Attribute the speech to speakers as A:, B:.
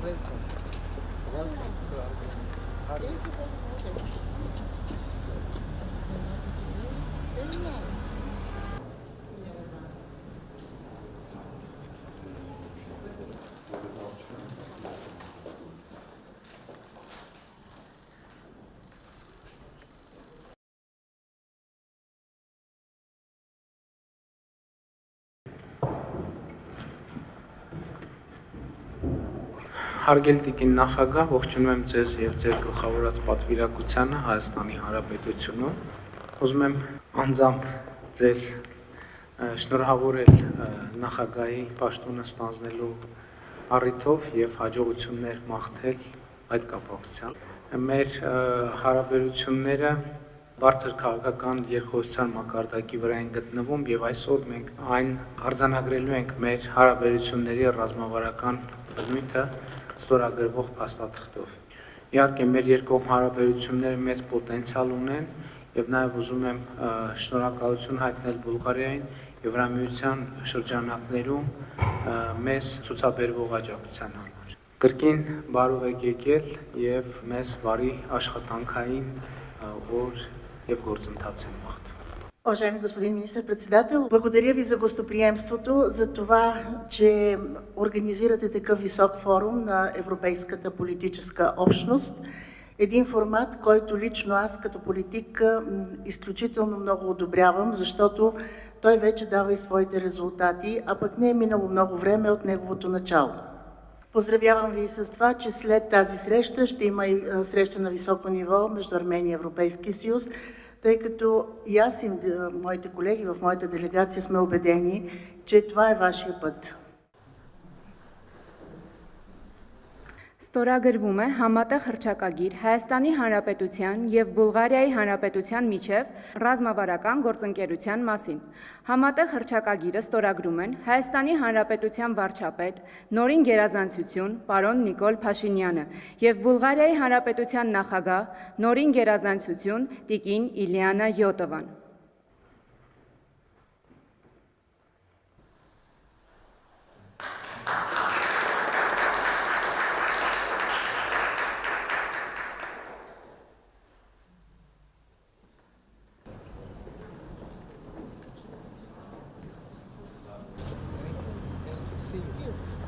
A: President, welcome to our party.
B: Very nice.
C: Հարգելի տիկին նախագահ, ողջունում եմ ձեզ եւ ձեր գլխավորած պատվիրակությանը Հայաստանի Հանրապետությունում։ Ուզում եմ անձամբ ձեզ շնորհավորել նախագահի պաշտոնը ստանձնելու առիթով եւ հաջողություններ մաղթել այդ կապակցությամբ։ Մեր հարաբերությունները բարձր քաղաքական երկխոսության մակարդակի վրա են գտնվում եւ այսօր մենք այն արձանագրելու ենք մեր հարաբերությունների ռազմավարական բնույթը ստորագրվող փաստաթղթով։ Իհարկե մեր երկկողմ հարաբերությունները մեծ պոտենցիալ ունեն եւ նաեւ ուզում եմ շնորհակալություն հայտնել Բուլղարիային Եվրամիության շրջանակներում մեզ ցուցաբերվող աջակցության համար։ Կրկին բարով եք եկել եւ մեզ բարի աշխատանքային օր եւ գործընթաց են մաղթում։
B: Уважаемый господин министр-председател, благодаря ви за гостоприемството, за това, че организирате такъв висок форум на Европейската политическа общност. Един формат, който лично аз като политик изключително много одобрявам, защото той вече дава и своите резултати, а пък не е минало много време от неговото начало. Поздравявам ви с това, че след тази среща ще има и среща на високо ниво между Армения и Европейския съюз, тъй като и аз и моите колеги в моята делегация сме убедени, че това е вашия път.
D: Ստորագրվում է համատեղ հռչակագիր Հայաստանի Հանրապետության և Բուլղարիայի Հանրապետության միջև ռազմավարական գործընկերության մասին։ Համատեղ հռչակագիրը ստորագրում են Հայաստանի Հանրապետության վարչապետ, նորին գերազանցություն պարոն Նիկոլ Փաշինյանը և Բուլղարիայի Հանրապետության նախագահ, նորին գերազանցություն տիկին Իլիանա Յոտովան։
A: See you.